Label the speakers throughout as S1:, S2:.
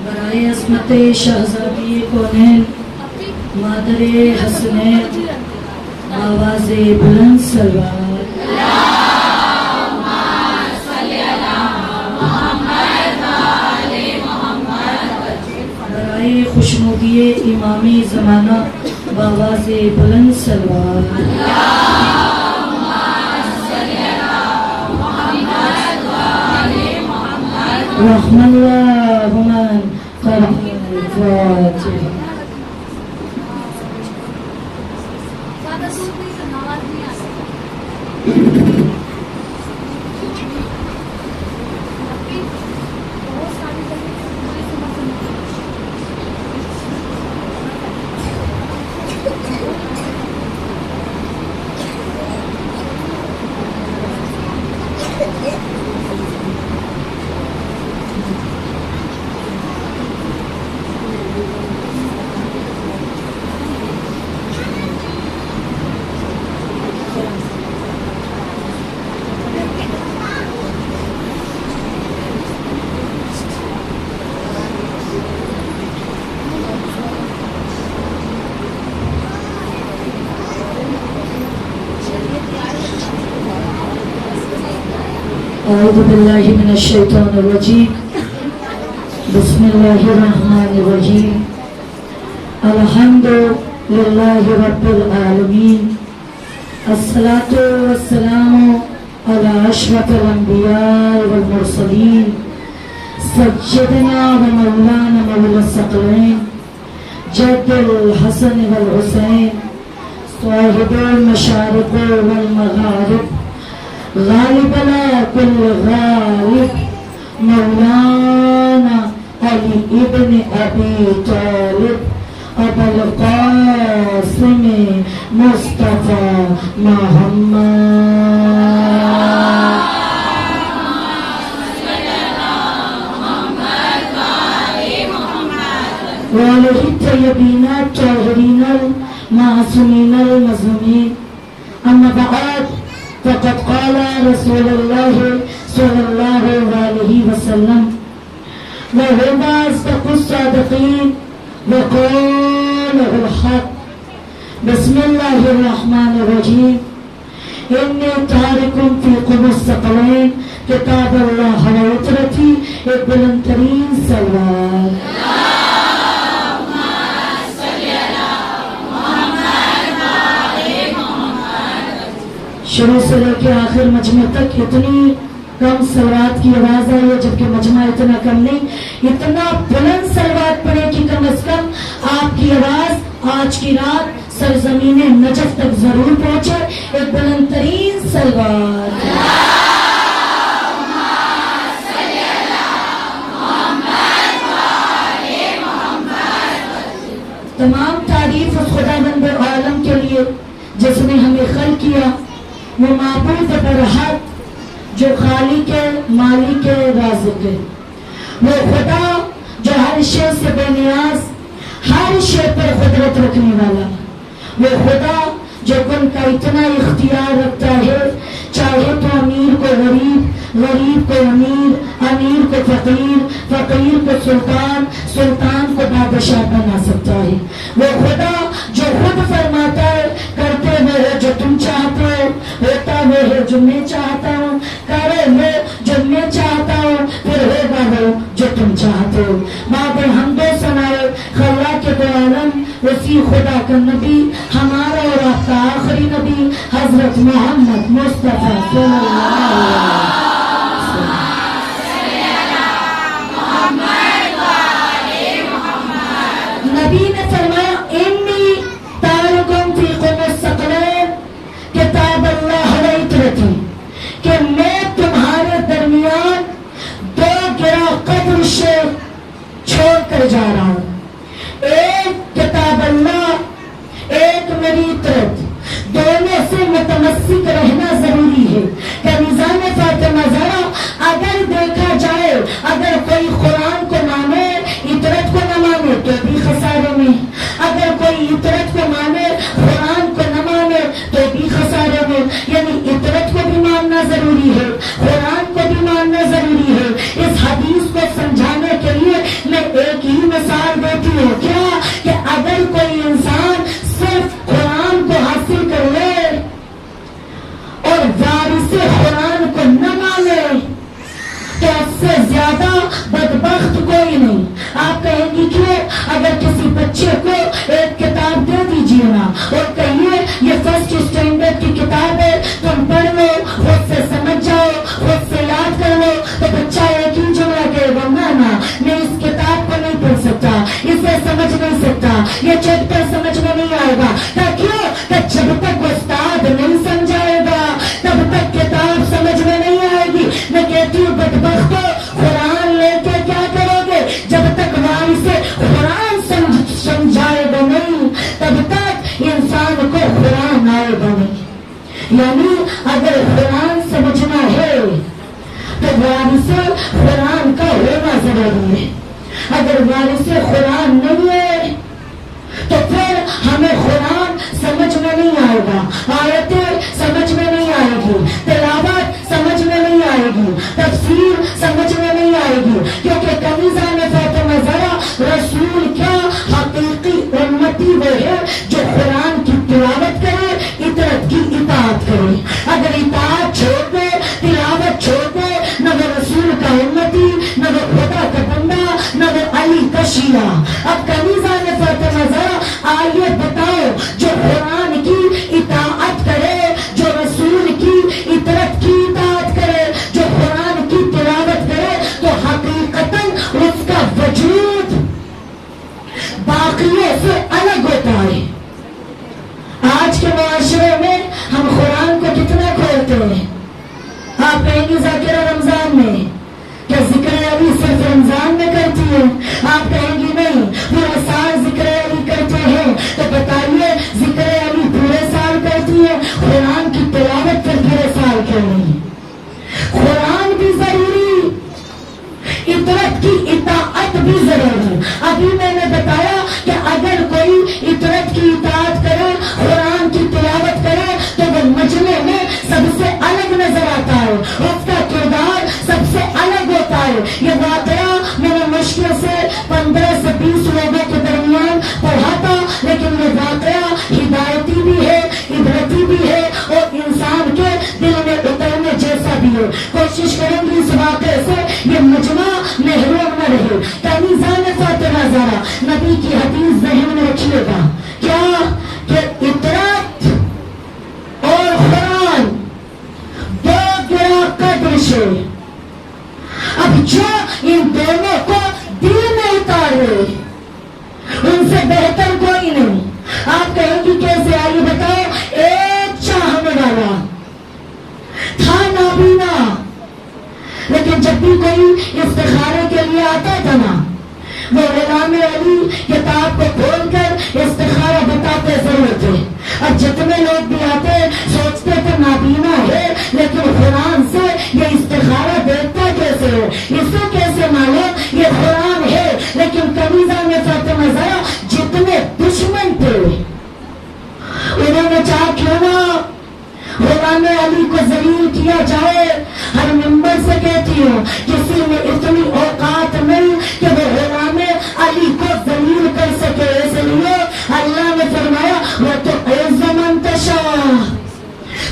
S1: برائے عصمت شہزادی کونین مادر حسنین آواز بلند صلوات برائے خوشنودی امامی زمانہ بآواز بلند صلوات رحمن اللہ من قرب الفاتح. اعوذ باللہ من الشیطان الرجیم بسم اللہ الرحمن الرحیم الحمد للہ رب العالمین الصلاة والسلام علی اشرف الانبیاء والمرسلین سیدنا و مولانا مولا الثقلین جد الحسن والحسین صاحب المشارق والمغارب غالب لا كل غالب مولانا علی ابن ابی طالب ابو القاسم مصطفی محمد وآلہ الطیبین الطاہرین المعصومین المظلومین. اما بعد فقد قال رسول اللہ صلی اللہ علیہ وسلم وهو أصدق الصادقين وقوله الحق. بسم اللہ الرحمن الرحیم انی تارک فیکم الثقلین کتاب اللہ و عطرتی. ایک بلند ترین صلوات شروع سے لے کے آخر مجمع تک اتنی کم صلوات کی آواز آئی ہے، جبکہ مجمع اتنا کم نہیں. اتنا بلند صلوات پڑھے کہ کم از کم آپ کی آواز آج کی رات سرزمین نجف تک ضرور پہنچے. ایک بلند ترین صلوات تمام تعریف اس خداوند عالم کے لیے جس نے ہمیں خلق کیا، وہ معبود برحق جو خالق ہے، مالک ہے، رازق ہے. وہ خدا جو ہر شے سے بے نیاز، ہر شے پر قدرت رکھنے والا. وہ خدا جو کن کا اتنا اختیار رکھتا ہے، چاہے تو امیر کو غریب، غریب کو امیر، امیر کو فقیر، فقیر کو سلطان، سلطان کو بادشاہ بنا سکتا ہے. وہ خدا جو خود فرماتا ہے کرتے ہوئے ہے جو تم چاہتے ہو، ہوتا ہوئے ہے جو میں چاہتا ہوں، کرے ہو جو میں چاہتا ہوں، پھر ہوگا وہ جو تم چاہتے ہو. بعد حمد و ثنائے خلاق دو عالم اسی خدا کا نبی، ہمارا اور آپ کا آخری نبی حضرت محمد مصطفیٰ صلی اللہ علیہ وسلم. نبی نے فرمایا انی تارکم فیکم الثقلین کتاب اللہ و عطرتی، کہ میں تمہارے درمیان دو گرا قدر سے چھوڑ کر جا رہا ہوں. ایک کتاب اللہ، ایک میری عطرت، دونوں سے متمسک رہنا ضروری ہے. کہ نظام فاطمہ زہرا اگر دیکھا جائے، اگر کوئی قرآن کو مانے عطرت کو نہ مانے تو بھی خسارے میں، اگر کوئی عطرت کو مانے قرآن کو نہ مانے تو بھی خسارے میں. یعنی عطرت کو بھی ماننا ضروری ہے، قرآن کو بھی ماننا ضروری ہے. اس حدیث کو سمجھانے کے لیے میں ایک یہ چیپٹر سمجھ میں نہیں آئے گا. کیوں کہ جب تک استاد نہیں سمجھائے گا تب تک کتاب سمجھ میں نہیں آئے گی. میں کہتی ہوں بدبختو قرآن لے کے کیا کرو گے؟ جب تک وہاں سے قرآن سمجھائے گا نہیں تب تک انسان کو قرآن آئے گا نہیں. یعنی اگر قرآن سمجھنا ہے تو وارث قرآن کا ہونا ضروری ہے. اگر وارث قرآن نہیں ہے تو پھر ہمیں قرآن سمجھ میں نہیں آئے گا, آیتیں سمجھ میں نہیں آئے گی, تلاوت سمجھ میں نہیں آئے گی, تفسیر سمجھ میں نہیں آئے گی. کیونکہ کنیزہ نے فاطمہ زہرا رسول کیا حقیقی امتی وہ ہے جو قرآن کی تلاوت کرے, اطاعت کی اطاعت کرے. اگر اطاعت چھوڑ دے, تلاوت چھوڑ دے, نہ وہ رسول کا امتی, نہ وہ خدا کا بندہ, نہ وہ علی کا شیعہ. اب کنیزہ نے فاطمہ زہرا آئیے بتاؤ جو قرآن کی اطاعت کرے, جو رسول کی اطاعت کی اطاعت کرے, جو قرآن کی تلاوت کرے تو حقیقتاً اس کا وجود باقیوں سے الگ ہوتا ہے. آج کے معاشرے میں ہم قرآن کو کتنا کھولتے ہیں. آپ کہیں گے ذاکرہ رمضان میں, کیا ذکر علی صرف رمضان میں کرتی ہے؟ آپ کہیں گی نہیں, پورے سال ذکر علی کرتے ہیں. تو بتائیے ذکر علی پورے سال کرتی ہے, قرآن کی تلاوت پر پورے سال کیوں نہیں؟ قرآن بھی ضروری, اطاعت کی اطاعت بھی ضروری. ابھی میں نے بتایا کہ اگر کوئی اطاعت کی اطاعت کرے, قرآن کی تلاوت کرے تو وہ مجمع میں سب سے الگ نظر آتا ہے, اس کا کردار سب سے الگ ہوتا ہے. یہ واقعہ میں نے مشکل سے 15 سے 20 لوگوں کے درمیان پڑھا تھا, لیکن یہ واقعہ ہدایتی بھی ہے, عبرتی بھی ہے اور انسان کے دل میں اترنے جیسا بھی ہے. کوشش کریں گے اس واقعے سے یہ مجمع محروم نہ رہے. کنیزہ نے فاطمہ زہرا, نبی کی حدیث ذہن میں رکھیے گا, کیا کہ اطاعت اور قرآن دو گرا قدر سے. اب جو ان دونوں کو دل میں اتارے ان سے بہتر کوئی نہیں. آپ کہیں گی کیسے؟ آئیے بتاؤ. ایک چاہنے والا تھا نابینا, لیکن جب بھی کوئی استخارے کے لیے آتا تھا نا, وہ غلام علی کتاب کو کھول کر استخارہ بتاتے ضرور تھے. اب جتنے لوگ بھی آتے سوچتے تھے نابینا ہے, لیکن قرآن سے یہ استخارہ دیکھتا کیسے ہے, اسے کیسے معلوم یہ قرآن ہے. لیکن کنیزہ میں فاطمہ زہرا جتنے دشمن تھے انہوں نے چاہا کیوں نہ غلام علی کو ذلیل کیا جائے. ہر ممبر سے کہتی ہوں کسی میں اتنی اوقات نہیں کہ وہ غلام علی کو ذلیل کر سکے. اس لیے اللہ نے فرمایا وَتُعِزُّ مَن تَشَاءُ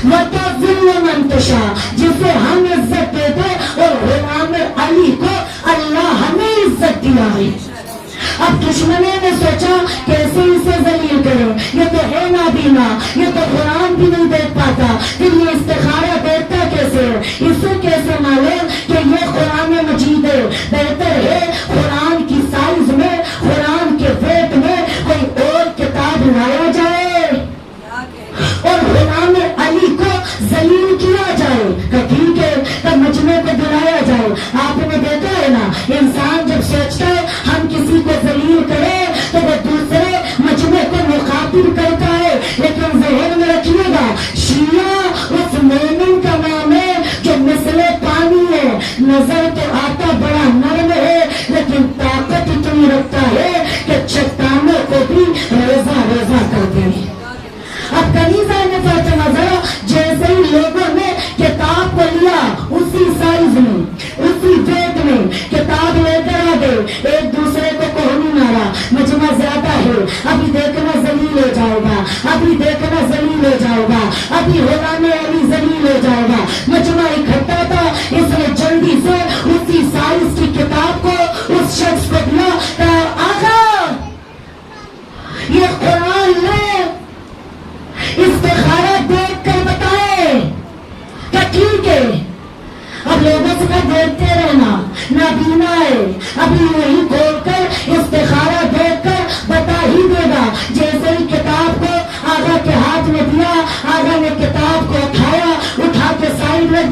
S1: وَتُذِلُّ مَن تَشَاءُ, جسے ہم عزت دیتے اور غلام علی کو اللہ ہمیں عزت دیا ہے. اب دشمنوں نے سوچا کیسے اسے ذلیل کریں, یہ تو ہے نابینا, یہ تو قرآن بھی نہیں دیکھ پاتا, پھر یہ استخارہ دیکھتا کیسے ہے, اسے کیسے معلوم کہ یہ قرآن مجید ہے. بہتر ہے قرآن کی سائز میں, قرآن کے ویٹ میں کوئی اور کتاب لایا جائے اور غلام علی کو ذلیل کیا جائے. کہ ٹھیک ہے, تب مجمع کو بلایا جائے. آپ نے دیکھا ہے نا, انسان جب سوچتا ہے ہم کسی کو ذلیل کرے تو وہ دوسرے مجمع کو مخاطب کرتا ہے. لیکن ذہن میں رکھیے گا, شیعہ اس مومن کا نام ہے جو مثل پانی ہے, نظر تو آتا بڑا نرم ہے لیکن طاقت اتنی رکھتا ہے کہ چٹانوں کو بھی ریزہ ریزہ کر دے. اب کنیزہ نے فاطمہ زہرا جیسے ہی لوگوں نے کتاب کو لیا, اسی سائز میں, اسی ویٹ میں کتاب لے کر آ گئے. ایک دوسرے کو کوہنی مارا, مجمع زیادہ ہے, ابھی دیکھنا ذلیل ہو جائے گا, ابھی دیکھنا ذلیل ہو جائے گا, ابھی غلام علی ذلیل ہو جائے گا. مجمع اکٹھا تھا, اس نے جلدی سے اسی سائز کی کتاب کو اس شخص کو دیا. آقا یہ قرآن لے, استخارہ دیکھ کر بتائے کہ ٹھیک ہے. اب لوگوں سے دیکھتے رہنا نابینا ہے, ابھی یہی کھول کر استخارہ دیکھ کر بتا ہی دے گا.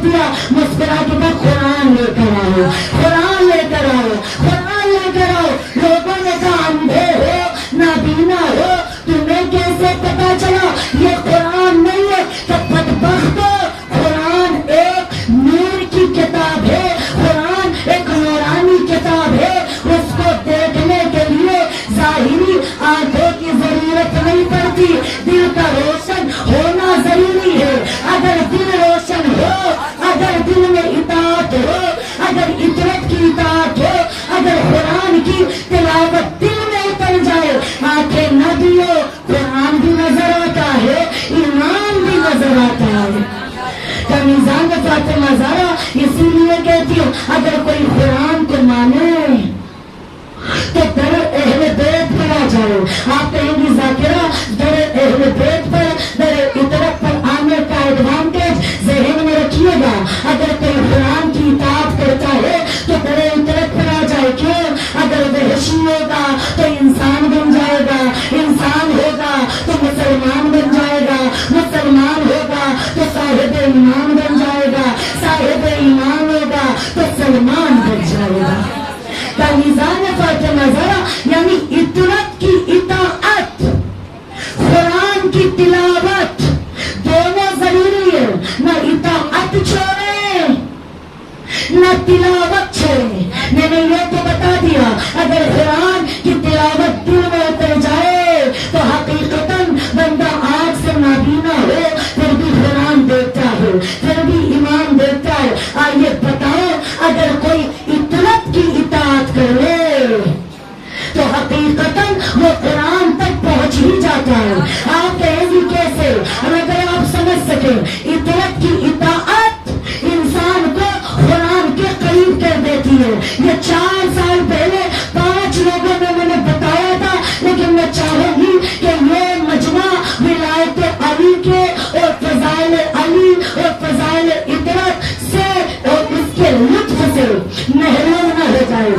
S1: دیکھ دیا, مسکرا کے کہا قرآن لے کر آؤ, قرآن لے کر آؤ, قرآن لے کر آؤ. لوگوں نے کہا اندھے ہو, نابینا ہو, تمہیں کیسے پتا چلا یہ قرآن نہیں ہے؟ تو بدبختو, قرآن ایک نور کی کتاب ہے, قرآن ایک نورانی کتاب ہے. اس کو دیکھنے کے لیے ظاہری آنکھوں کی ضرورت نہیں پڑتی, دل کا روشن ہونا ضروری ہے. اگر دل روشن ہو, اگر دل میں اطاعت ہو, اگر اطاعت کی اطاعت ہو, اگر قرآن کی تلاوت دل میں اتر جائے, آنکھیں نہ بھی ہو, قرآن بھی نظر آتا ہے, ایمان بھی نظر آتا ہے. میزان فاطمہ زہرا اسی لیے کہتی ہوں, اگر کوئی قرآن کو مانے تو در اہل بیت پر آ جاؤ. آپ کہیں گی ذاکرہ در اہل بیت پر, در اطاعت پر آنے کا ایڈوانٹیج ذہن میں رکھیے گا. اگر کوئی قرآن کی اطاعت کرتا ہے تو در اطاعت پر آ جائے. کیوں؟ اگر وحشی ہوگا تو انسان بن جائے گا, انسان ہوگا تو مسلمان بن جائے گا, مسلمان ہوگا تو صاحب ایمان بن جائے گا, صاحب ایمان ہوگا تو سلمان بن جائے گا. میزان فاطمہ زہرا یعنی اطاعت کی اطاعت, قرآن کی تلاوت دونوں ضروری ہے. نہ اطاعت چھوڑے نہ تلاوت چھوڑے. میں نے یہ تو بتا دیا, اگر قرآن کی تلاوت دل میں اتر جائے تو حقیقتاً بندہ آنکھ سے نابینا ہو پھر بھی قرآن دیکھتا ہے, پھر بھی ایمان دیکھتا ہے. آئیے بتاؤ, اگر کوئی اطاعت کی اطاعت کر لے تو حقیقتاً وہ قرآن تک پہنچ ہی جاتا ہے. آپ کہیں گی کیسے؟ اگر آپ سمجھ سکیں, اطاعت کی اطاعت انسان کو قرآن کے قریب کر دیتی ہے. یہ 4 سال پہلے 5 لوگوں میں نے بتایا تھا, لیکن میں چاہوں گی کہ یہ مجمع ولایت علی کے اور فضائل علی اور فضائل اطاعت سے اور اس کے لطف سے محروم نہ ہو جائے.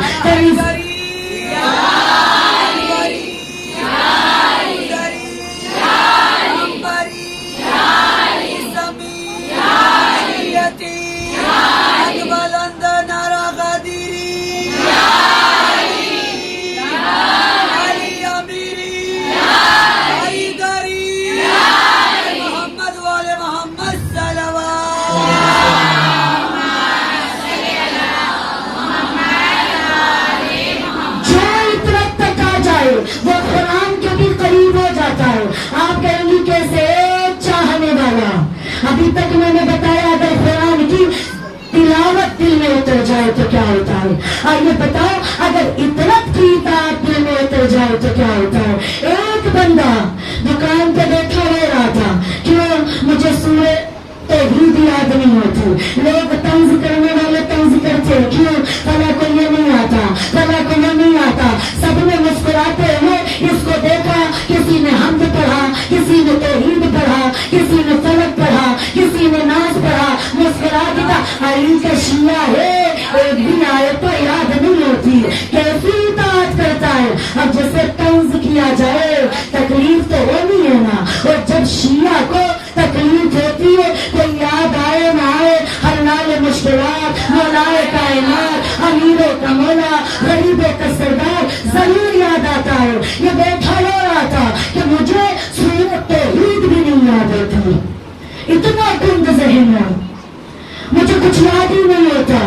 S1: وہ قرآن کے بھی قریب ہو جاتا ہے. آپ کہیں گی کیسے؟ چاہنے والا, ابھی تک میں نے بتایا اگر قرآن کی تلاوت دل میں اتر جائے تو کیا ہوتا ہے. آئیے بتاؤ, اگر اطاعت کی اطاعت دل میں اتر جائے تو کیا ہوتا ہے. ایک بندہ دکان پہ بیٹھا رہ رہا تھا, کیوں؟ مجھے سورہ توحید یاد نہیں ہوتی. لوگ طنز کرنے والے طنز کرتے, کیوں؟ فلاں کو یہ نہیں آتا, فلاں کو یہ نہیں آتا. سب نے مسکراتے ہوئے اس کو دیکھا, کسی نے حمد پڑھا, کسی نے توحید پڑھا, کسی نے فلق پڑھا, کسی نے ناز پڑھا. مسکرا دیا, علی کا شیعہ ہے, ایک بھی آیت تو یاد نہیں ہوتی, کیسی اطاعت کرتا ہے. اب جیسے طنز کیا جائے, تکلیف تو ہونی ہے نا. اور جب شیعہ کو تکلیف ہوتی ہے, کوئی یاد آئے نہ آئے, حلال مشکلات, مولائے کائنات, امیروں کا مولا, غریبوں کا سردار ضرور یاد آتا ہے. یہ بیٹھا ہو رہا تھا کہ مجھے سورۃ توحید بھی نہیں یاد ہوتی, اتنا گند ذہن ہے, مجھے کچھ یاد ہی نہیں ہوتا.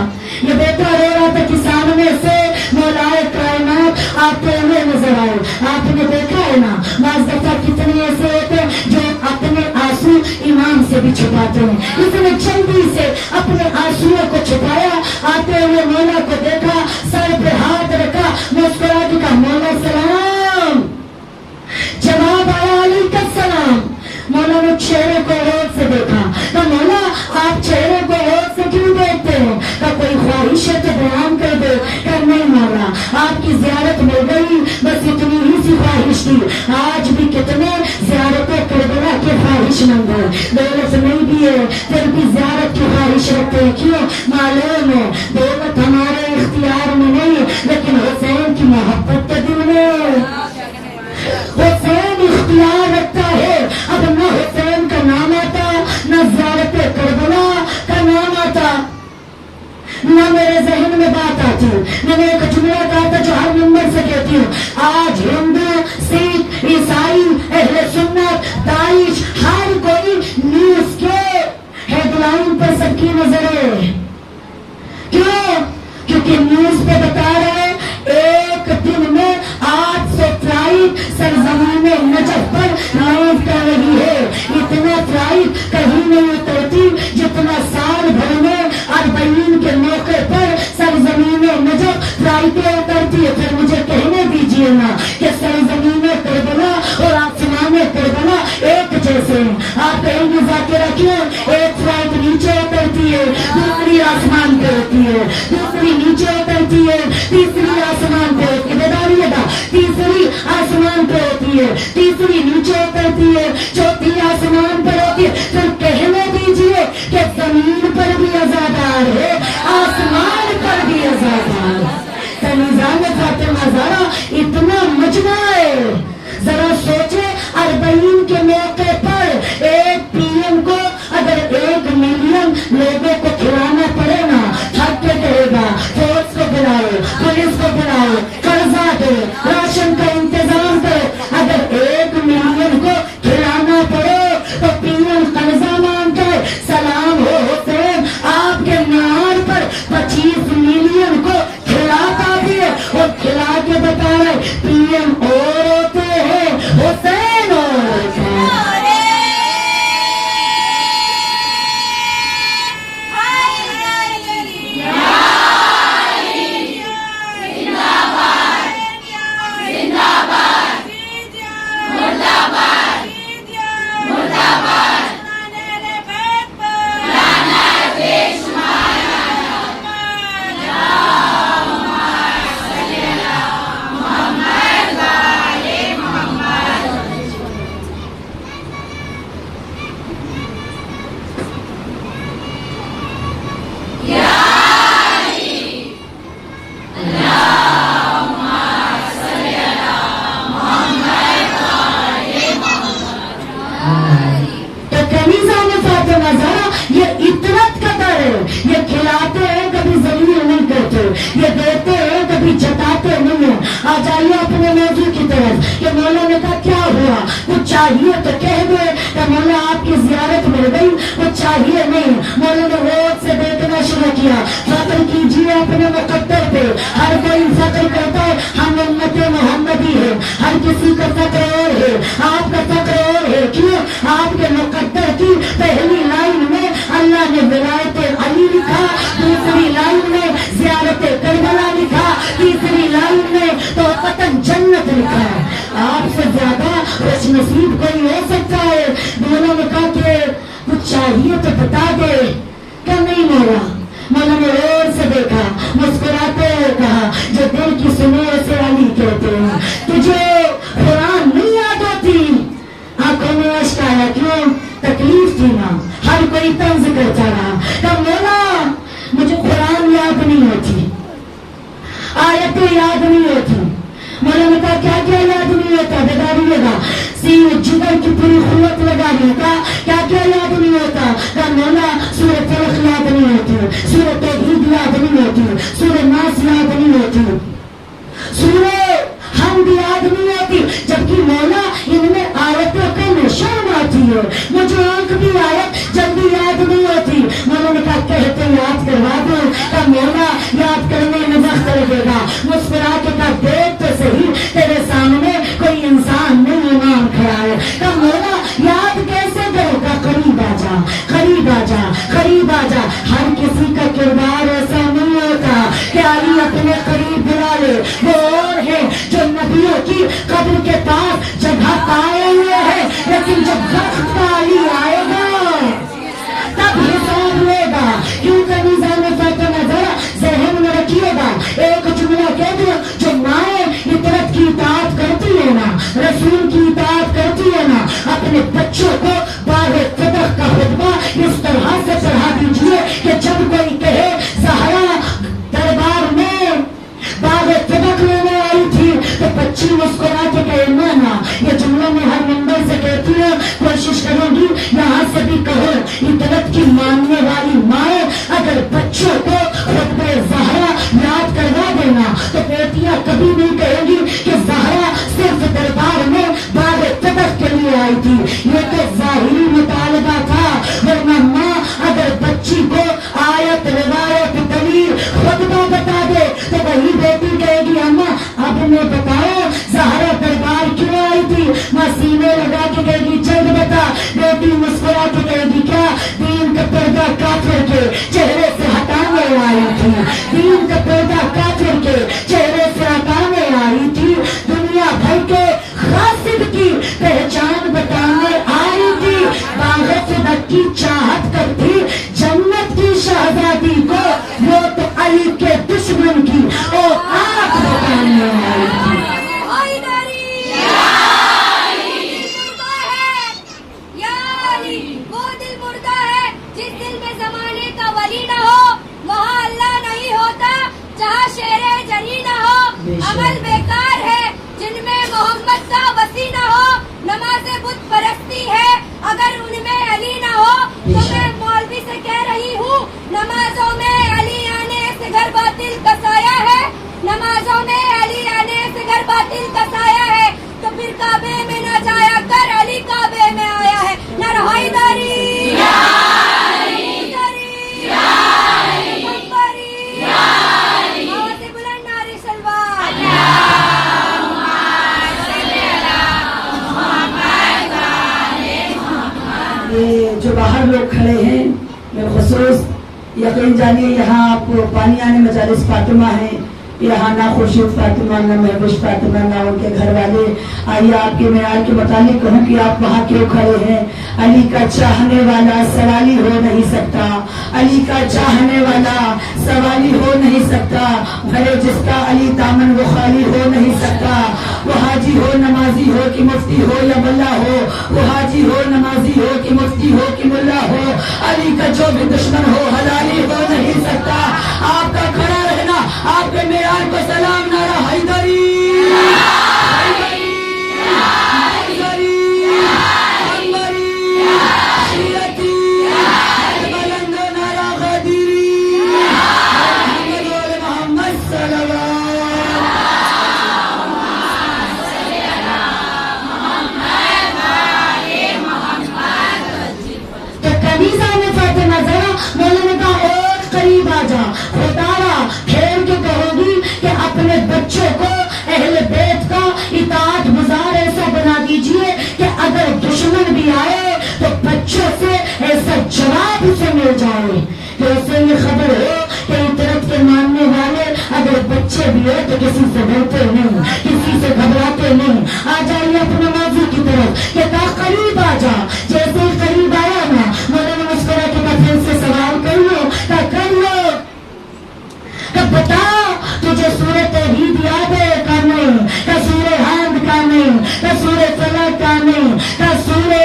S1: یہ بیٹھا ہو رہا تھا کہ سامنے سے مولائے کائنات آتے ہوئے نظر آئے. آپ نے دیکھا ہے نا, بعض دفعہ کتنے ایسے ہوتے ہیں جو اپنے آنسو ایمان سے بھی چھپاتے ہیں. اس نے جلدی سے اپنے آنسوؤں کو چھپایا, آتے ہوئے مولا کو دیکھا, سر پہ ہاتھ رکھا, مسکرا کے کہا مولا سلام. جواب آیا علیکم السلام. مولا نے چہرے کو غور سے دیکھا, تو مولا آپ چہرے کو غور سے کیوں دیکھتے ہیں؟ کہ کوئی خواہش ہے تو بیان کر دے. کہ نہیں مولا, آپ کی زیارت مل گئی, بس اتنی ہی سی خواہش تھی. آج بھی کتنے زیارتیں کربلا کے خواہش مند ہیں, دولت نہیں بھی ہے پھر بھی زیارت کی خواہش رکھتے ہیں. کیوں؟ معلوم ہے دولت ہمارے اختیار میں نہیں, لیکن حسین کی محبت تو دل میں. حسین اختیار رکھتا ہے. اب نہ حسین کا نام آتا, نہ زیارت کربلا کا نام آتا, بات آتی ہے. میں نے ایک جملہ کہا تھا جو ہر ممبر سے کہتی ہوں, آج ہندو, سکھ, عیسائی, اہل سنت, داعش, ہر کوئی نیوز کے ہیڈ لائن پر سب کی نظر ہے. کیوں؟ کیونکہ نیوز پہ بتا رہے ایک دن میں 800 فلائٹ سرزمین نجف پر لائف کر رہی ہے. اتنا فلائٹ کہیں نہیں اترتی جتنا سال بھر میں اربعین کے موقع پر سرزمین نجف فلائٹیں اترتی ہے. پھر مجھے کہنے دیجیے نا کہ سرزمین کربلا اور آسمان کربلا ایک جیسے ہیں. آپ کہیں گے ذاکرہ کیوں؟ ایک فلائٹ نیچے اترتی ہے, دوسری آسمان پہ ہوتی ہے, دوسری نیچے اترتی ہے, تیسری آسمان پہ ہوتی ہے. بیداریے گا, تیسری آسمان پہ ہوتی ہے, تیسری نیچے اترتی ہے, چوتھی آسمان پر ہوتی ہے. پھر کہنے دیجیے کہ زمین پر بھی عزادار ہے, آسمان پر بھی عزادار ہے. نظام فاطمہ زہرا اتنا مجمع ہے. ذرا سوچے, اربعین کے موقع پر ایک پی ایم کو اگر 1 ملین لوگوں کو کھلانا پڑے نا, تھک کے کہے گا فورس کو بلاؤ, پولیس کو بلاؤ, قرضہ دو, راشن کا انتظام کرو. اگر 1 ملین کو کھلانا پڑے تو پی ایم قرضہ مانگتا ہے. سلام ہو حسین, آپ کے معیار پر 25 ملین کو کھلاتا بھی ہے اور کھلا کے بتا رہے پی ایم اور ہوتے ہیں, حسین اور ہوتے ہیں. یہ دیتے ہیں کبھی جتاتے نہیں ہیں. آ جائیے اپنے موضوع کی طرف کہ مولا نے کہا کیا ہوا, کچھ چاہیے تو کہہ دے کہ مولا آپ کی زیارت مل گئی, کچھ چاہیے نہیں. مولا نے روز سے دیکھنا شروع کیا. فخر کیجیے اپنے مقدر پہ. ہر کوئی فخر کرتا ہے ہم امت محمدی ہے, ہر کسی کا فخر اور ہے, آپ کا فخر اور ہے. کیوں؟ آپ کے مقدر کی پہلی لائن میں اللہ نے ولایت علی لکھا, دوسری لائن میں زیارت کربلا لکھا, تیسری لائن میں تو وطن جنت لکھا ہے. آپ سے زیادہ خوش نصیب کوئی ہو سکتا ہے. دونوں نے کہا کہ کچھ چاہیے تو بتا دے. کیا نہیں مولا؟ مولا نے اور سے دیکھا, مسکراتے ہوئے کہا جو دل کی سنے اسے علی کہتے ہیں. تجھے قرآن نہیں یاد ہوتی؟ آنکھوں میں اشک آیا. کیوں؟ تکلیف تھی نا, ہر کوئی طنز کرتا رہا. کہا مولا مجھے قرآن یاد نہیں ہوتی, آیتیں یاد نہیں ہوتی. مولا نے کہا کیا کیا یاد نہیں ہوتا؟ بیداریے گا, جگر کی پوری قوت لگا رہی کا کیا کیا یاد نہیں ہوتا؟ کہا مولا سورۃ فلق یاد نہیں ہوتی, سورۃ توحید یاد نہیں ہوتی, سورۃ ناس یاد نہیں ہوتی, سورۃ حمد یاد نہیں ہوتی. جبکہ مولا ان میں آیتوں کا نشان آتی ہے, مجھے آنکھ بھی آیت جلدی یاد نہیں ہوتی. مولا نے کہا کہتے یاد کروا دو. کہا مولا یاد کرنے میں وقت لگے گا. مسکرا کے کہا دیکھ تو صحیح, تیرے سامنے کوئی انسان نہیں, امام کھڑا ہے. کہا مولا یاد کیسے کرو؟ کہا قریب آ جا, قریب آ جا, قریب آ جا. ہر کسی کا کردار ایسا نہیں ہوتا کہ علی اپنے قریب بلا لے. وہ اور ہے جو نبیوں کی قبر کے پاس جگہ پائے ہوئے ہیں, لیکن جب وقت کا علی آئے گا تب حساب لے گا. کیونکہ نظام فاطمہ زہرا ذہن میں رکھیے گا, ایک جملہ کہہ دو, جو مائیں اطاعت کی اطاعت کرتی ہے نا, رسول کی اطاعت کرتی ہے نا, اپنے بچوں کو باب صدق کا خطبہ اس طرح سے پڑھا دیجیے کہ جب کوئی کہے زہرا دربار میں باب صدق لینے آئی تھی تو بچی مسکرا کے کہے نا. یہ جملہ میں ہر ممبر سے کہتی ہوں, کوشش کروں گی یہاں سے بھی کہو. اطاعت کی ماننے والی مائیں اگر بچوں کو خطبہ زہرا دینا تو بیٹیاں کبھی نہیں کہیں گی کہ زہرا صرف دربار میں باب تدق کے لیے آئی تھی. یہ تو ظاہری مطالبہ تھا. ورنہ ماں اگر بچی کو آیت روایت دلیل خطبہ بتا دے تو وہی بیٹی کہے گی اماں اب نے بتایا زہرا دربار کیوں آئی تھی. ماں سینے لگا کے کہے گی جلد بتا. بیٹی مسکرا کے کہے گی کیا دین کا پردہ کافر کے چہرے سے ہٹانے آئی تھی. دین کا پردہ کافر کے چہرے سے ہٹانے آئی تھی. دنیا بھر کے خاصد کی پہچان بتانے آئی تھی. باغ صدق کی چاہت کرتی جنت کی شہزادی کو وہ تو علی کے دشمن کی اور آنکھ بتانے آئی تھی.
S2: جہاں شعر جری نہ ہو عمل بیکار ہے جن میں محمد کا وسیع نہ ہو. نماز بت پرستی ہے اگر ان میں علی نہ ہو. تو میں مولوی سے کہہ رہی ہوں نمازوں میں علی آنے سے گھر باطل کا سایہ ہے. نمازوں میں علی آنے سے گھر باطل کا سایہ ہے. تو پھر کعبے میں نہ جایا کر علی کعبے میں آیا ہے. نعرہ حیدری
S1: جو باہر لوگ کھڑے ہیں بالخصوص یقین جانیے یہاں آپ کو پانی آنے مجالس فاطمہ ہیں. یہاں نہ خورشید فاطمہ نہ محبوش فاطمہ نہ ان کے گھر والے. آئیے آپ کے معیار کے متعلق کہوں کہ آپ وہاں کیوں کھڑے ہیں. علی کا چاہنے والا سوالی ہو نہیں سکتا. علی کا چاہنے والا سوالی ہو نہیں سکتا. بھلے جس کا علی دامن وہ خالی ہو نہیں سکتا. وہ حاجی ہو نمازی ہو کہ مفتی ہو یا ملا ہو. وہ حاجی ہو نمازی ہو کہ مفتی ہو کہ ملا ہو. علی کا جو بھی دشمن ہو حلالی ہو نہیں سکتا. آپ کا کھڑا رہنا آپ کے معیار کو سلام. نعرہ حیدری بچوں کو اہل بیت کا اطاعت گزار ایسا بنا دیجئے کہ اگر دشمن بھی آئے تو بچوں سے ایسا جواب اسے مل جائے کہ اسے یہ خبر ہو کہ اطاعت کے ماننے والے اگر بچے بھی ہو تو کسی سے ڈرتے نہیں کسی سے گھبراتے نہیں. آ جائیے اپنے موضوع کی طرف کہ تا قریب آ جا. جیسے ہی قریب آیا نا مولانا مسکرا کے بعد پھر سے سوال کر لو کر لو کہ بتا تجھے سورہ توحید یاد ہے کا نہیں کا سورہ حمد کا نہیں کا سورہ فلق کا نہیں کا سورہ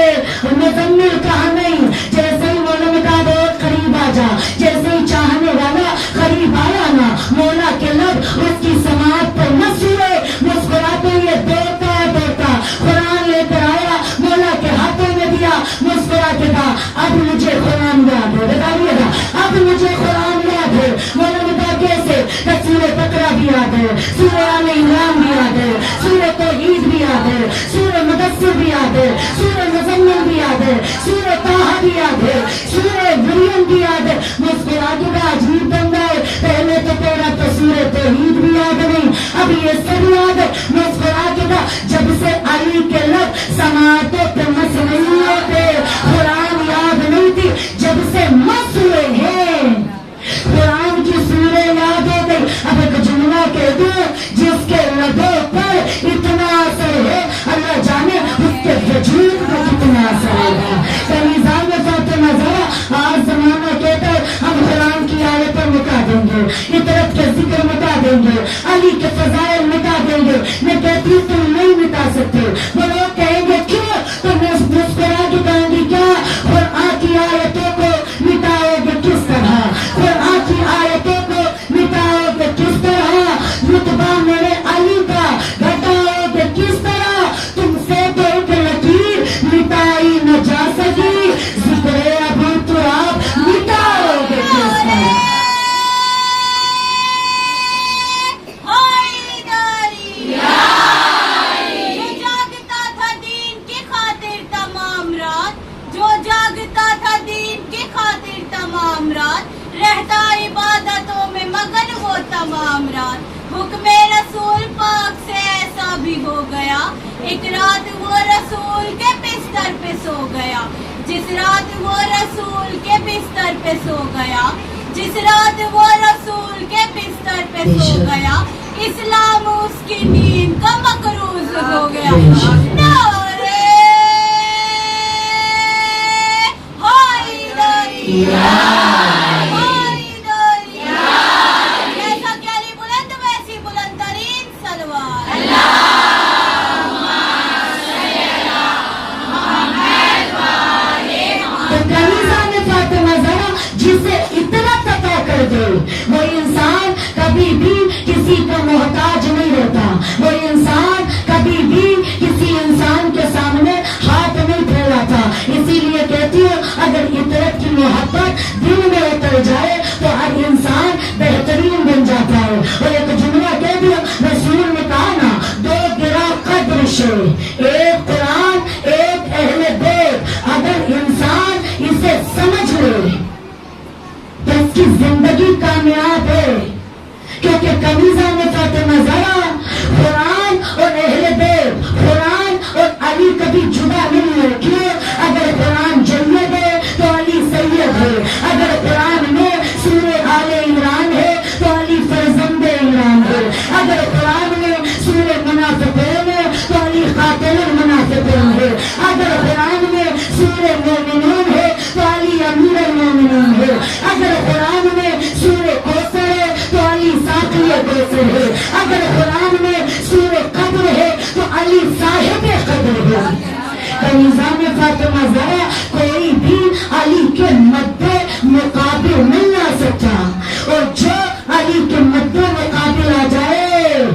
S1: مزمل کا نہیں. جیسے ہی مولانا کا بہت قریب آ جا. جیسے ہی چاہنے والا قریب آیا نا مولا کے لب اس کی سماعت پر نہ سورے مسکراتے ہوئے دوڑتا قرآن لے کر آیا مولا کے ہاتھوں میں دیا. مسکرا کے کہا اب مجھے قرآن یاد ہے. بتائیے گا اب مجھے قرآن یاد ہے. مولانا کیسے کہ سورہ بقرہ بھی یاد ہے, سورہ آل عمران بھی یاد ہے, سورہ توحید بھی یاد ہے, سورہ مدثر بھی یاد ہے, سورہ مزمل بھی یاد ہے, سورہ طٰہٰ بھی یاد ہے, سورہ مریم بھی یاد ہے. مسکراتے کا عجیب بندہ ہے. پہلے تو تیرا تو سورہ توحید بھی یاد نہیں اب یہ سب یاد ہے. مسکراتے کا جب سے علی کے لب سماعتوں پہ مس نہیں ہوتے قرآن یاد نہیں تھی جب سے مس ہوئے ہیں قرآن کی سورہ یاد ہو گئی. اب ایک جملہ کہہ دوں جس کے لبوں پر اتنا اثر ہے اللہ جانے اس کے وجود پر کتنا اثر ہوگا. نظام فاطمہ ذرا آج زمانہ کہتا ہے ہم قرآن کی آیتیں مٹا دیں گے, اطاعت کے ذکر مٹا دیں گے, علی کے فضائل مٹا دیں گے. میں کہتی ہوں تم نہیں مٹا سکتے. وہ لوگ کہیں گے کیوں تو میں مسکرا کے کہیں گی کیا قرآن کی آیتوں کو مٹاؤ گے کس طرح, قرآن کی آیتوں کو مٹاؤ گے کس طرح, رتبہ میرے علی کا گھٹاؤ گے کس طرح. تم سے تو ایک لکیر مٹائی نہ جا سکی, ذکر ابو تراب مٹاؤ گے کس طرح.
S3: ایک رات وہ رسول کے بستر پہ سو گیا، جس رات وہ رسول کے بستر پہ سو گیا، جس رات وہ رسول کے بستر پہ سو گیا، اسلام اس کی نیند کا مقروض ہو گیا۔ نعرے حیدری، حیدری، جیسا کہ علی بلند ویسی بلند ترین سلوات۔
S1: جسے اطلاع عطا کر دے وہ انسان کبھی بھی کسی کا محتاج نہیں رہتا، وہ انسان کبھی بھی کسی انسان کے سامنے ہاتھ نہیں پھیلاتا۔ اسی لیے کہتی ہوں اگر اطاعت کی محبت دل میں اتر جائے تو ہر انسان بہترین بن جاتا ہے۔ اور ایک جملہ کہہ دیا رسول نے کہا نا، دو گرا قدر شے، ایک قرآن ایک اہل بیت، اگر انسان اسے سمجھ لے تو اس کی زندگی کامیاب ہے۔ کیونکہ کنیزہ میں فاطمہ زہرا قرآن اور اہل بیت، قرآن اور علی کبھی جدا نہیں ہے۔ کیوں؟ اگر قرآن جید ہے تو علی سید ہے، اگر قرآن میں سورہ آل عمران ہے تو علی فرزند عمران ہے، اگر قرآن میں سورہ منافقون ہے تو علی قاتل المنافقین ہے، اگر قرآن میں سورہ مومنون ہے تو علی امیر المومنین ہے، اگر قرآن میں سورہ کوثر ہے تو علی ساقی کوثر ہے، اگر قرآن میں سورہ قدر ہے تو علی صاحب قدر ہے۔ نظام فاطمہ زہرا کوئی بھی علی کے مد مقابل نہیں آ سکتا، اور جو علی کے مد مقابل آ جائے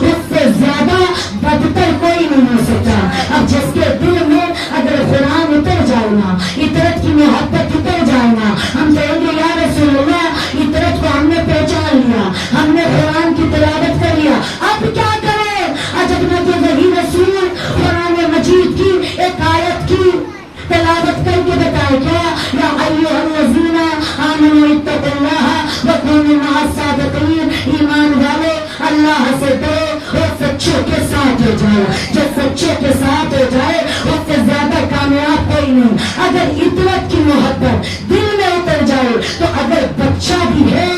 S1: اس سے زیادہ بدتر کوئی نہیں ہو سکتا۔ اب جس کے دل میں اگر قرآن اتر جائے نا، اطاعت کی محبت اتر جائے نا، ہم کہیں گے یا رسول اللہ اطاعت کو ہم نے پہچان لیا، ہم نے قرآن کی تلاوت کر لیا، اب کیا کریں؟ عجب نہ کہ وہی رسول قرآن مجید کی ایک آیت کی تلاوت کر کے بتائے کیا، یا ایھا الذین آمنوا اتقوا اللہ وکونوا مع الصادقین، ایمان والو اللہ سے ڈرو اور سچوں کے ساتھ ہو جائے۔ جو سچوں کے ساتھ ہو جائے اس سے زیادہ کامیاب کوئی نہیں۔ اگر اطاعت کی محبت دل میں اتر جائے تو اگر بچہ بھی ہے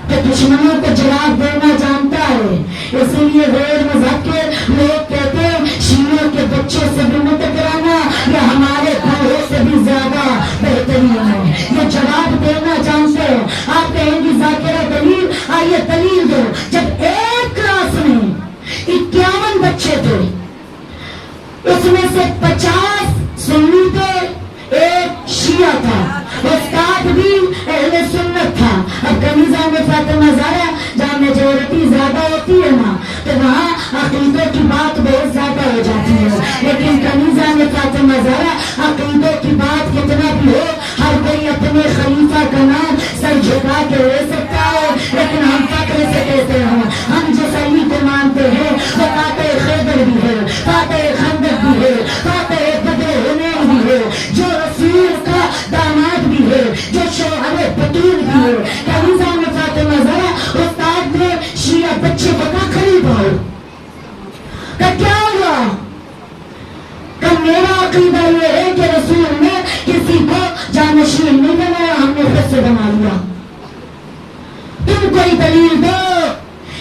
S1: تو دشمنوں کو جواب دینا جانتا ہے۔ اسی لیے غیر مذہب کے لوگ کہتے ہیں شیعوں کے بچوں سے بھی مت کرانا، یہ ہمارے بھائیوں سے بھی زیادہ بہترین ہے، یہ جواب دینا جانتے ہیں۔ آپ کہیں گی ذاکرہ دلیل، آئیے دلیل دو۔ جب ایک کلاس میں 51 بچے تھے، اس میں سے 50 سنی تھے، ایک شیعہ تھا، استاد بھی اہل سنت تھا۔ اب کنیزہ میں فاطمہ زہرا جہاں میجورٹی زیادہ ہوتی ہے نا تو وہاں عقیدوں کی بات بہت زیادہ ہو جاتی ہے، لیکن کنیزہ میں فاطمہ زہرا عقیدوں کی بات کتنا بھی ہو، ہر کوئی اپنے خلیفہ کا نام سر جھکا کے لے سکتا ہے، لیکن ہم فخر سے کہتے ہیں ہم جس علی کو مانتے ہیں وہ فاتح خیبر بھی ہے، فاتح خندق بھی ہے، فاتح بدر حنین بھی ہے، جو رسول کا داماد بھی ہے، جو شوہر بطول بھی ہے۔ کنیزہ میں فاطمہ زہرا استاد نے شیعہ بچے کو کہا قریب آؤ، کہ کیا ہوا؟ کہ میرا عقیدہ یہ ہے کہ رسول نے کسی کو جانشین نہیں بنایا، ہم نے خود سے بنا لیا، تم کوئی دلیل دو۔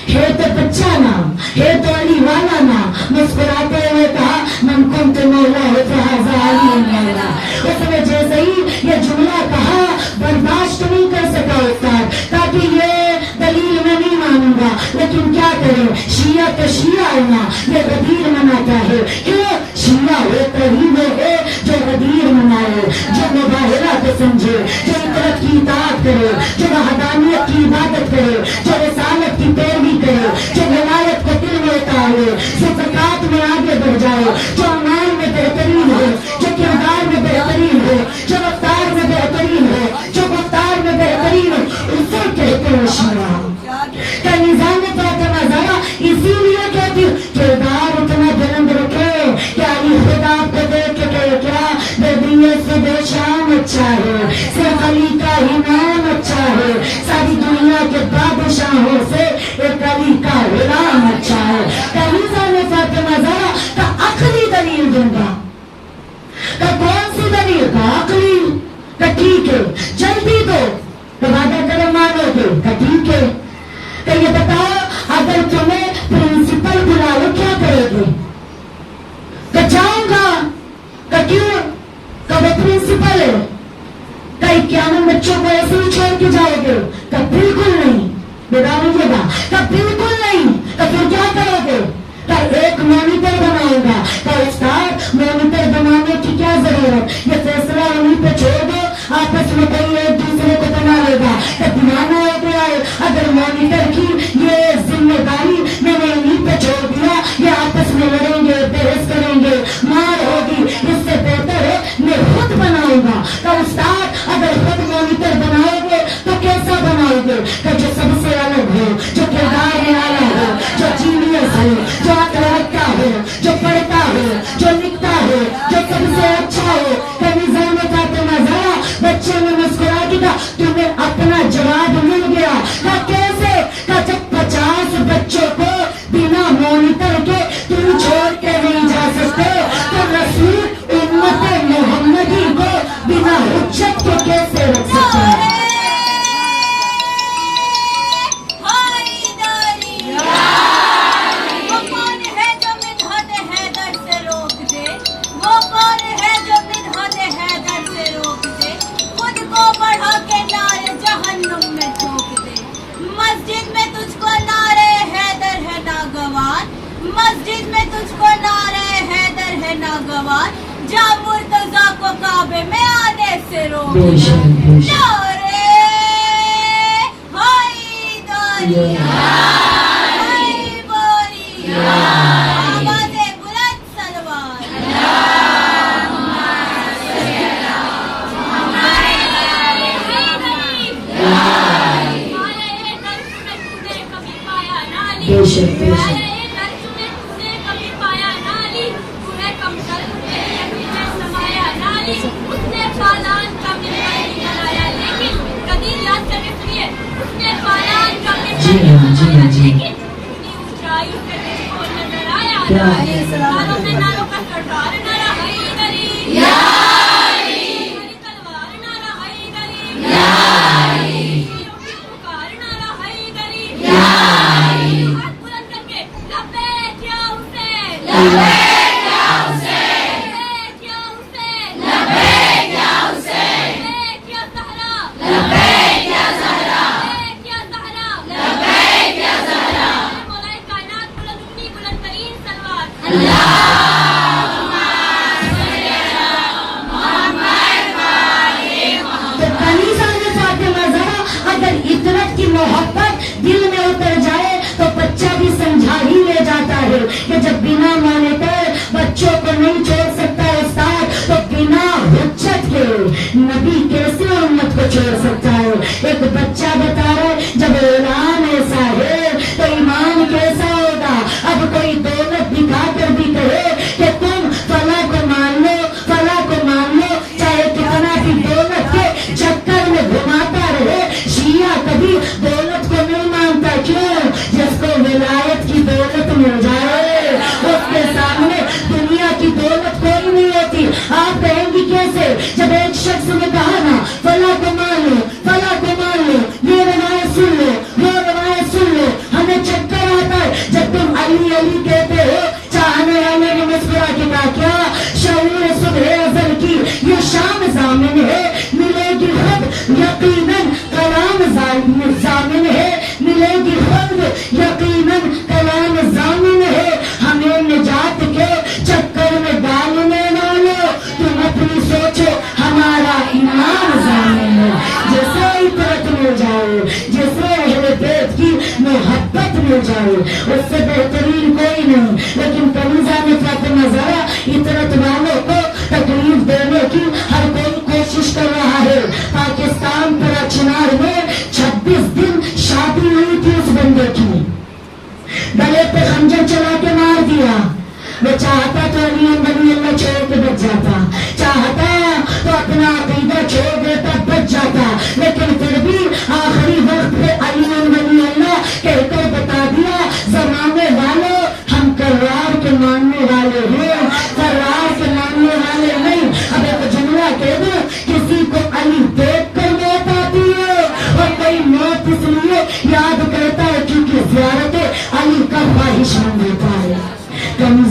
S1: ہے تو بچہ نا، ہے تو علی والا نا، مسکراتے ہوئے کہا من کنت مولا فہذا علی مولا۔ اس نے جیسے ہی یہ جملہ کہا برداشت نہیں کر سکا استاد، تاکہ یہ دلیل میں نہیں مانوں گا، لیکن کیا کریں شیعہ تو شیعہ ہے نا، یہ غدیر مناتا ہے۔ کیوں؟ شیعہ ہوتا ہی وہ ہے جو غدیر منائے، جو مظاہرہ کو سمجھے، جو اطاعت کی اطاعت کرے، جو وحدانیت کی عبادت کرے، جو رسالت کی پیروی کرے، جو ولایت کو دل میں اتارے، جو زکات میں آگے بڑھ جائے، جو اعمال میں بہترین ہو، جو کردار میں بہترین ہو، جو رفتار میں بہترین ہو، جو گفتار میں بہترین ہو، اسے کہتے ہیں شیعہ۔ کنیزہ میں فاطمہ زہرا اسی لیے کہتی ہوں کردار اتنا بلند رکھے کہ علی خدا کو دیکھ کے کہے کیا بدیت سے بے شام اچھا ہے، صرف علی کا ہی نام اچھا ہے، ساری دنیا کے بادشاہوں سے ایک علی کا غلام اچھا ہے۔ کنیزہ میں ٹھیک ہے جلدی دو تو وعدہ کرو مانو گے کہ ٹھیک ہے کہ یہ بتاؤ اگر تمہیں پرنسپل بلاؤ کیا کرو گے کہ جاؤں گا کہ کیوں کہ وہ پرنسپل ہے کہ 51 بچوں کو ایسے ہی چھوڑ کے جاؤ گے کہ بالکل نہیں بتائیے گا کہ بالکل نہیں کہ پھر کیا کرو گے کہ ایک مانیٹر بناؤں گا کہ استاد مانیٹر بنانے کی کیا ضرورت یہ فیصلہ انہیں پہ چھوڑ دو آپس میں کوئی ایک دوسرے کو بنا لے گا کہ دماغ ہو گیا ہے اگر مانیٹر کی یہ ذمہ داری میں نے انہیں پہ چھوڑ دیا یہ آپس میں لڑیں گے بحث کریں گے مار ہوگی اس سے بہتر ہے میں خود بناؤں گا کہ استاد اگر خود مانیٹر بناؤ گے تو کیسا بناؤ گے کہ جو سب سے الگ ہو جو کردار میں آیا ہو جو جینیس ہو جو عقل رکھتا ہو جو پڑھتا ہو جو لکھتا ہو جو سب سے اچھا ہو کہ نظام کا نظارہ بچے نے مسکرا دیا تمہیں اپنا جواب مل گیا کہ کیسے کہ جب 50 بچوں کو بنا مانیٹر کے تم چھوڑ کے نہیں جا سکتے تو رسول امت محمدی کو بنا حجت کے کیسے رکھ سکتے ہیں
S3: مسجد میں تجھ کو نعرے حیدر ہے ناگوار جا مرتضیٰ کو کعبے میں آنے سے روک نعرے حیدری ہائی بوری آواز بلند سلوار کہ جب بنا مانیٹر بچوں کو نہیں چھوڑ سکتا استاد تو بنا حجت کے نبی کیسے امت کو چھوڑ سکتا ہے ایک بچہ بتا رہے جب اعلان ایسا ہے تو ایمان کیسا ہوگا اب کوئی دولت دکھا کر بھی کہے کہ تم فلاں کو مان لو فلاں کو مان لو چاہے کتنا بھی دولت کے چکر میں گھماتا رہے شیعہ کبھی دولت کو نہیں مانتا کیوں جس کو ولایت کی دولت مل جائے اس کے سامنے دنیا کی دولت کوئی نہیں ہوتی آپ کہیں گی کیسے جب ایک شخص نے کہا نا فلاں کو مان لو فلاں کو مان لو یہ روایت سن لو وہ روایت سن لو ہمیں چکر آتا ہے جب تم علی علی کہتے ہو چاہنے والے نے مسکرا کے کہا کیا شعور صبح ازل کی یہ شام ضامن ہے ملے گی خود یقیناً کلام ضامن ہے ملے گی خود یقیناً کلام ضامن ہے ہمیں نجات کے چکر میں ڈالنے والو تم اپنی سوچو ہمارا ایمان ضامن ہے جیسے عبرت مل جائے جیسے اہل بیت کی محبت مل جائے اس سے بہترین کوئی نہیں لیکن کنیزہ نے فاطمہ زہرا عطرت والوں کو تکلیف دینے کی ہر کوئی کوشش کر رہا ہے پاکستان پر چنار میں 26 دن شادی ہوئی تھی اس بندے کی گلے پہ خنجر چلا کے مار دیا وہ چاہتا تو علی بنی اللہ چھوڑ کے بچ جاتا چاہتا تو اپنا عقیدہ چھوڑ دیتا بچ جاتا لیکن پھر بھی آخری وقت پہ علی بنی اللہ کہہ کر بتا دیا زمانے والوں ہم کرار کے ماننے والے ہیں کرار کے ماننے والے نہیں اب ایک جملہ کہہ دو کسی کو علی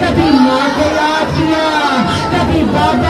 S1: کبھی ماں کو یاد کیا، کبھی بابا